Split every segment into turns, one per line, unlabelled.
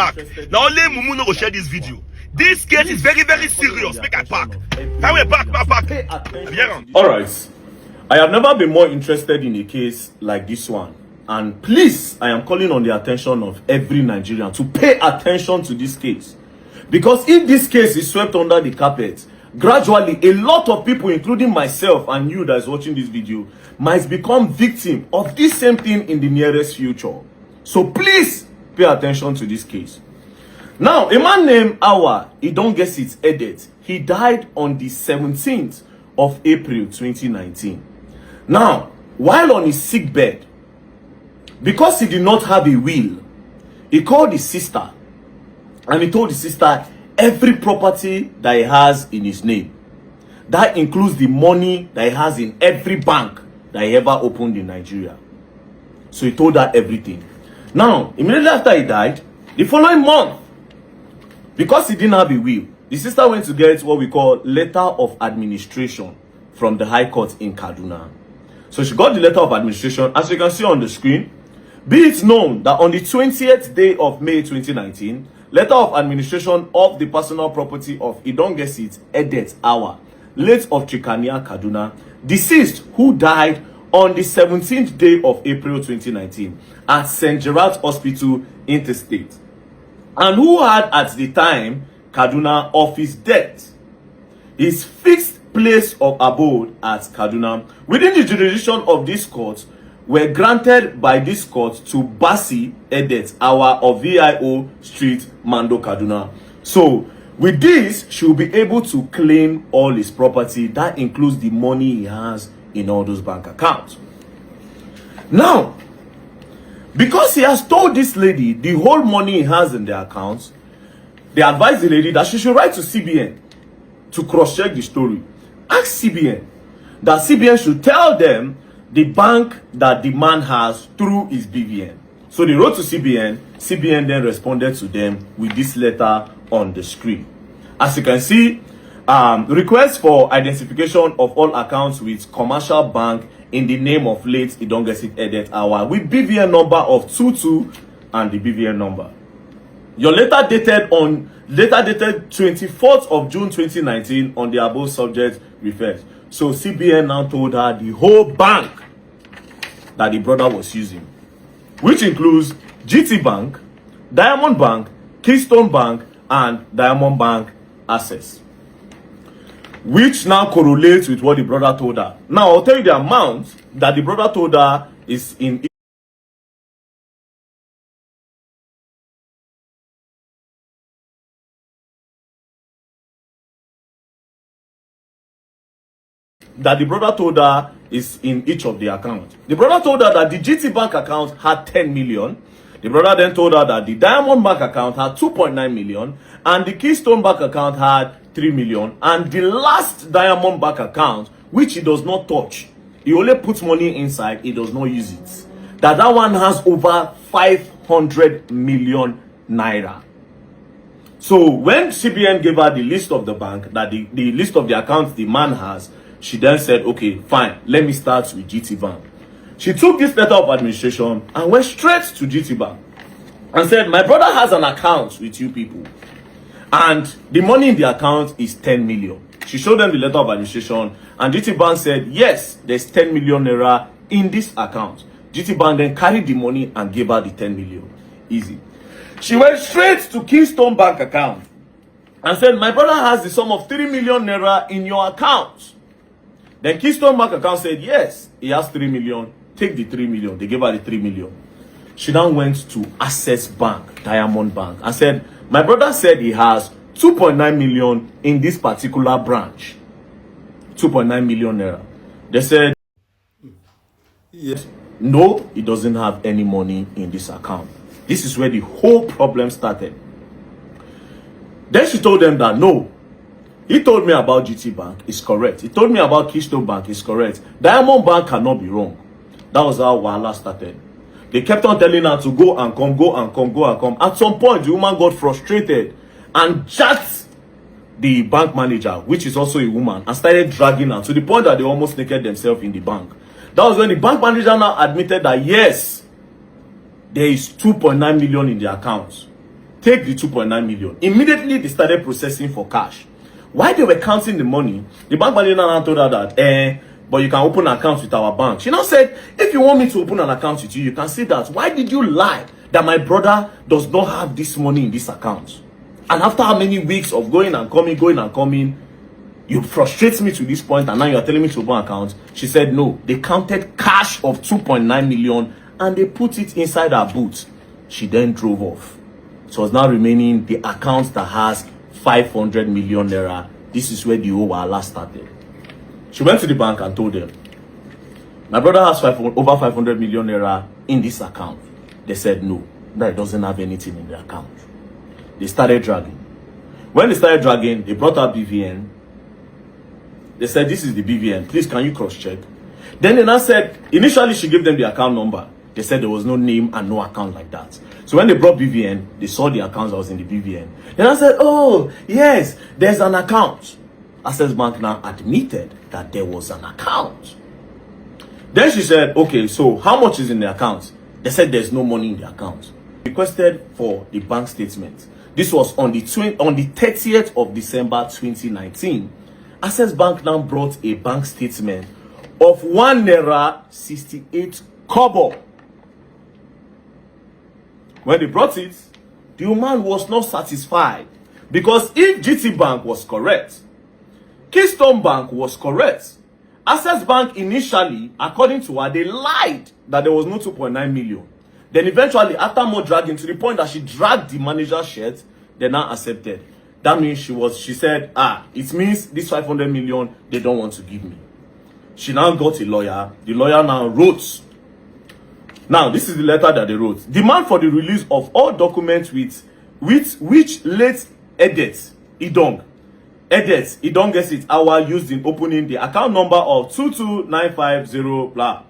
back. Now only Mumu no go share this video. This case is very, very serious. Make I pack. Highway back.
Alright. I have never been more interested in a case like this one. And please, I am calling on the attention of every Nigerian to pay attention to this case. Because if this case is swept under the carpet, gradually a lot of people, including myself and you that is watching this video, might become victim of this same thing in the nearest future. So please pay attention to this case. Now, a man named Awa, he don't get it edit. He died on the 17th of April 2019. Now, while on his sick bed, because he did not have a will, he called his sister and he told his sister every property that he has in his name. That includes the money that he has in every bank that he ever opened in Nigeria. So he told her everything. Now, immediately after he died, the following month, because he didn't have a will, the sister went to get what we call letter of administration from the High Court in Kaduna. So she got the letter of administration, as you can see on the screen. Be it known that on the 20th day of May 2019, letter of administration of the personal property of Idongesit Edet Awa, late of Chikania, Kaduna, deceased, who died on the 17th day of April 2019 at St. Gerard's Hospital, Interstate, and who had at the time Kaduna of his death his fixed place of abode at Kaduna within the jurisdiction of this court were granted by this court to Basi Edet Awa of VIO Street, Mando, Kaduna. So with this, she will be able to claim all his property. That includes the money he has in all those bank accounts. Now, because he has told this lady the whole money he has in the accounts, they advised the lady that she should write to CBN to cross-check the story. Ask CBN that CBN should tell them the bank that the man has through his BVN. So they wrote to CBN. CBN then responded to them with this letter on the screen. As you can see, request for identification of all accounts with commercial bank in the name of late Idongesit Edet Awa with BVN number of 22 and the BVN number. Your letter dated 24th of June 2019 on the above subject refers. So CBN now told her the whole bank that the brother was using, which includes GT Bank, Diamond Bank, Keystone Bank, and Diamond Bank Access, which now correlates with what the brother told her. Now I'll tell you the amount that the brother told her is in each of the accounts. The brother told her that the GT Bank account had 10 million. The brother then told her that the Diamond Bank account had 2.9 million and the Keystone Bank account had 3 million. And the last Diamond Bank account, which he does not touch, he only puts money inside, he does not use it, that one has over 500 million naira. So when CBN gave her the list of the bank, that the list of the accounts the man has, she then said, okay, fine, let me start with GT Bank. She took this letter of administration and went straight to GT Bank and said, my brother has an account with you people, and the money in the account is 10 million. She showed them the letter of administration, and GT Bank said, yes, there's 10 million naira in this account. GT Bank then carried the money and gave her the 10 million. Easy. She went straight to Keystone Bank account and said, my brother has the sum of 3 million naira in your account. Then Keystone Bank account said, yes, he has 3 million. Take the 3 million. They gave her the 3 million. She now went to Access Bank, Diamond Bank, and said, my brother said he has 2.9 million in this particular branch. 2.9 million naira. They said, yes, no, he doesn't have any money in this account. This is where the whole problem started. Then she told them that, no, he told me about GT Bank, it's correct. He told me about Keystone Bank, it's correct. Diamond Bank cannot be wrong. That was how Wahala started. They kept on telling her to go and come, go and come, go and come. At some point, the woman got frustrated and jacked the bank manager, which is also a woman, and started dragging her to the point that they almost naked themselves in the bank. That was when the bank manager now admitted that, yes, there is 2.9 million in the account. take the 2.9 million. Immediately, they started processing for cash. While they were counting the money, the bank manager now told her that, but you can open an account with our bank. She now said, if you want me to open an account with you, you can see that. Why did you lie that my brother does not have this money in this account? And after how many weeks of going and coming, you frustrate me to this point, and now you are telling me to open an account? She said, no, they counted cash of 2.9 million and they put it inside her boot. She then drove off. So it's now remaining the account that has 500 million naira. This is where the whole wahala started. She went to the bank and told them, my brother has over 500 million naira in this account. They said no, that doesn't have anything in the account. They started dragging. When they started dragging, they brought out BVN. They said, this is the BVN. Please, can you cross-check? Then they now said, initially she gave them the account number. They said there was no name and no account like that. So when they brought BVN, they saw the account that was in the BVN. Then I said, oh, yes, there's an account. Access Bank now admitted that there was an account. Then she said, okay, so how much is in the account? They said there's no money in the account. Requested for the bank statement. This was on the 30th of December 2019. Access Bank now brought a bank statement of 1 naira 68 kobo. When they brought it, the woman was not satisfied, because if GT Bank was correct, Keystone Bank was correct, Access Bank initially, according to her, they lied that there was no 2.9 million. Then eventually, after more dragging, to the point that she dragged the manager's shirt, they now accepted. That means she said, it means this 500 million, they don't want to give me. She now got a lawyer. The lawyer now wrote. Now, this is the letter that they wrote. Demand for the release of all documents with which late Edet Idong gets it our used in opening the account number of 22950 blah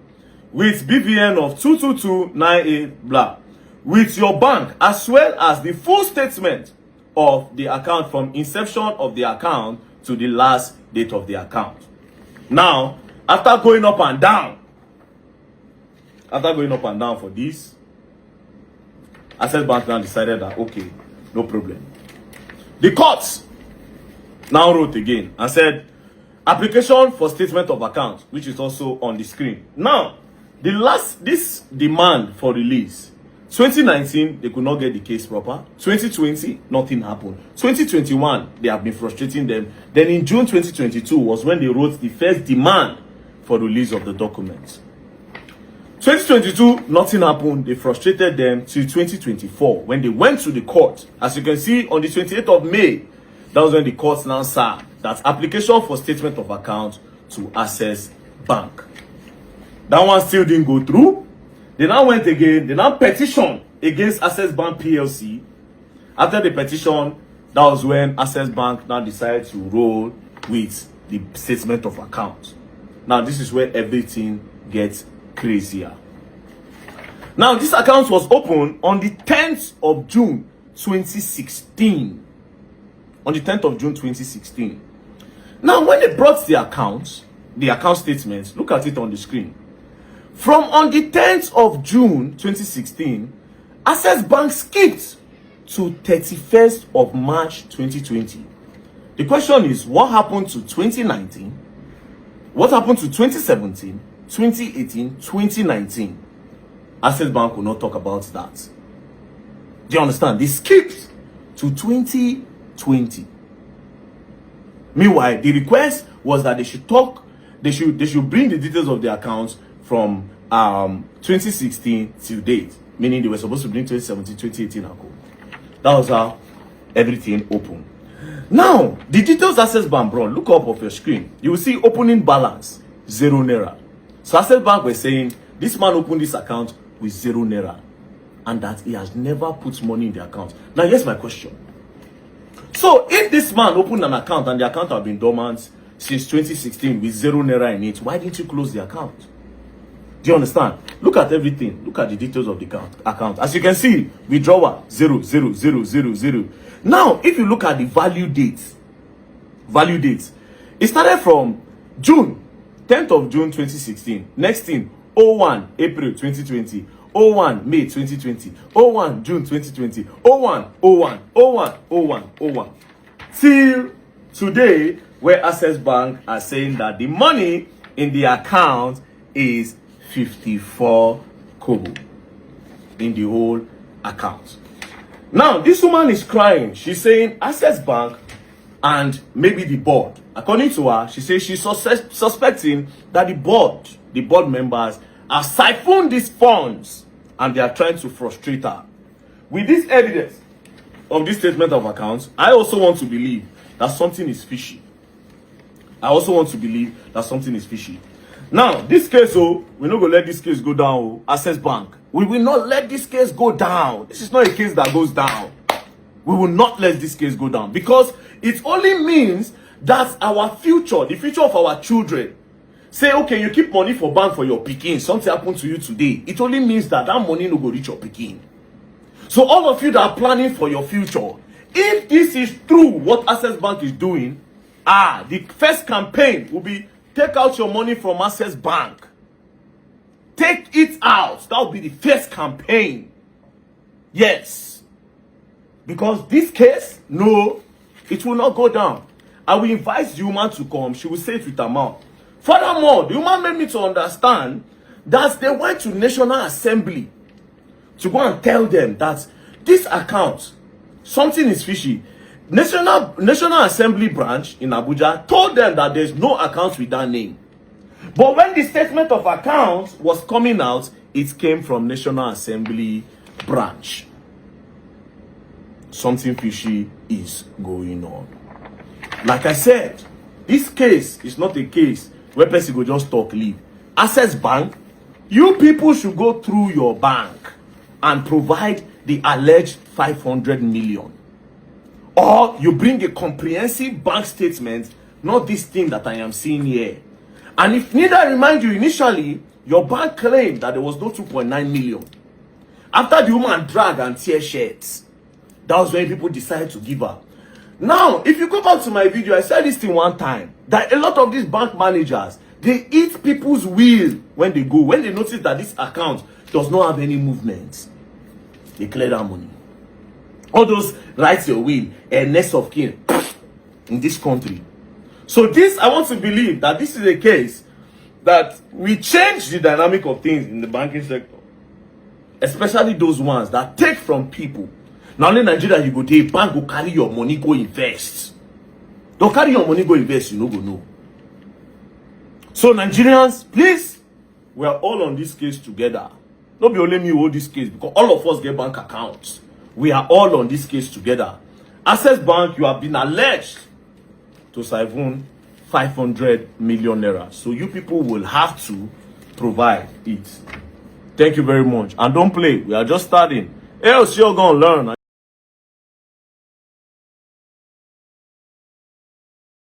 with BVN of 22298 blah with your bank, as well as the full statement of the account from inception of the account to the last date of the account. Now, after going up and down for this, Access Bank now decided that, okay, no problem. The courts now wrote again and said, application for statement of account, which is also on the screen. Now, this demand for release, 2019, they could not get the case proper. 2020, nothing happened. 2021, they have been frustrating them. Then in June 2022 was when they wrote the first demand for release of the documents. 2022, nothing happened. They frustrated them till 2024 when they went to the court. As you can see, on the 28th of May, that was when the court now said that application for statement of account to Access Bank. That one still didn't go through. They now went again. They now petitioned against Access Bank PLC. After the petition, that was when Access Bank now decided to roll with the statement of account. Now, this is where everything gets crazier. Now, this account was opened on the 10th of June 2016. On the 10th of June 2016. Now, when they brought the account statements, look at it on the screen. From on the 10th of June 2016, Access Bank skipped to 31st of March 2020. The question is, what happened to 2019? What happened to 2017, 2018, 2019? Access Bank will not talk about that. Do you understand? They skipped to 2020. Meanwhile, the request was that they should bring the details of the accounts from 2016 till date, meaning they were supposed to bring 2017, 2018 account. That was how everything opened. Now, the details Access Bank brought, look up of your screen. You will see opening balance, 0 naira. So Access Bank was saying, this man opened this account with 0 naira, and that he has never put money in the account. Now, here's my question. So, if this man opened an account and the account had been dormant since 2016 with 0 naira in it, why didn't you close the account? Do you understand? Look at everything. Look at the details of the account. As you can see, withdrawal 00000. Now, if you look at the value dates, it started from June, 10th of June 2016. Next thing, 01 April 2020, 01 May 2020, 01 June 2020, 01, 01, 01, 01, 01. Till today, where Access Bank are saying that the money in the account is 54 kobo in the whole account. Now, this woman is crying. She's saying Access Bank and maybe the board. According to her, she says she's suspecting that the board members have siphoned these funds and they are trying to frustrate her. With this evidence of this statement of accounts, I also want to believe that something is fishy. Now, this case, we're not going to let this case go down, Access Bank. We will not let this case go down. This is not a case that goes down. We will not let this case go down because it only means that our future, the future of our children, say, okay, you keep money for bank for your pikin, something happened to you today. It only means that money no go reach your pikin. So all of you that are planning for your future, if this is true, what Access Bank is doing, the first campaign will be take out your money from Access Bank. Take it out. That will be the first campaign. Yes. Because this case, no, it will not go down. I will invite the woman to come. She will say it with her mouth. Furthermore, the woman made me to understand that they went to National Assembly to go and tell them that this account, something is fishy. National Assembly branch in Abuja told them that there's no account with that name. But when the statement of accounts was coming out, it came from National Assembly branch. Something fishy is going on. Like I said, this case is not a case where person go just talk leave. Access Bank, you people should go through your bank and provide the alleged 500 million. Or you bring a comprehensive bank statement, not this thing that I am seeing here. And if need I remind you, initially, your bank claimed that there was no 2.9 million. After the woman drag and tear shirts, that was when people decided to give her. Now, if you go back to my video, I said this thing one time, that a lot of these bank managers, they eat people's will when they go. When they notice that this account does not have any movement, they clear that money. All those rights your will and next of kin in this country. So this, I want to believe that this is a case that we change the dynamic of things in the banking sector. Especially those ones that take from people. Now in Nigeria, you go to a bank, go carry your money, go invest. Don't carry your money, go invest, you know, go know. So Nigerians, please, we are all on this case together. Don't be only me who hold this case, because all of us get bank accounts. We are all on this case together. Access Bank, you have been alleged to siphon 500 million naira. So you people will have to provide it. Thank you very much. And don't play. We are just starting. Else you're going to learn.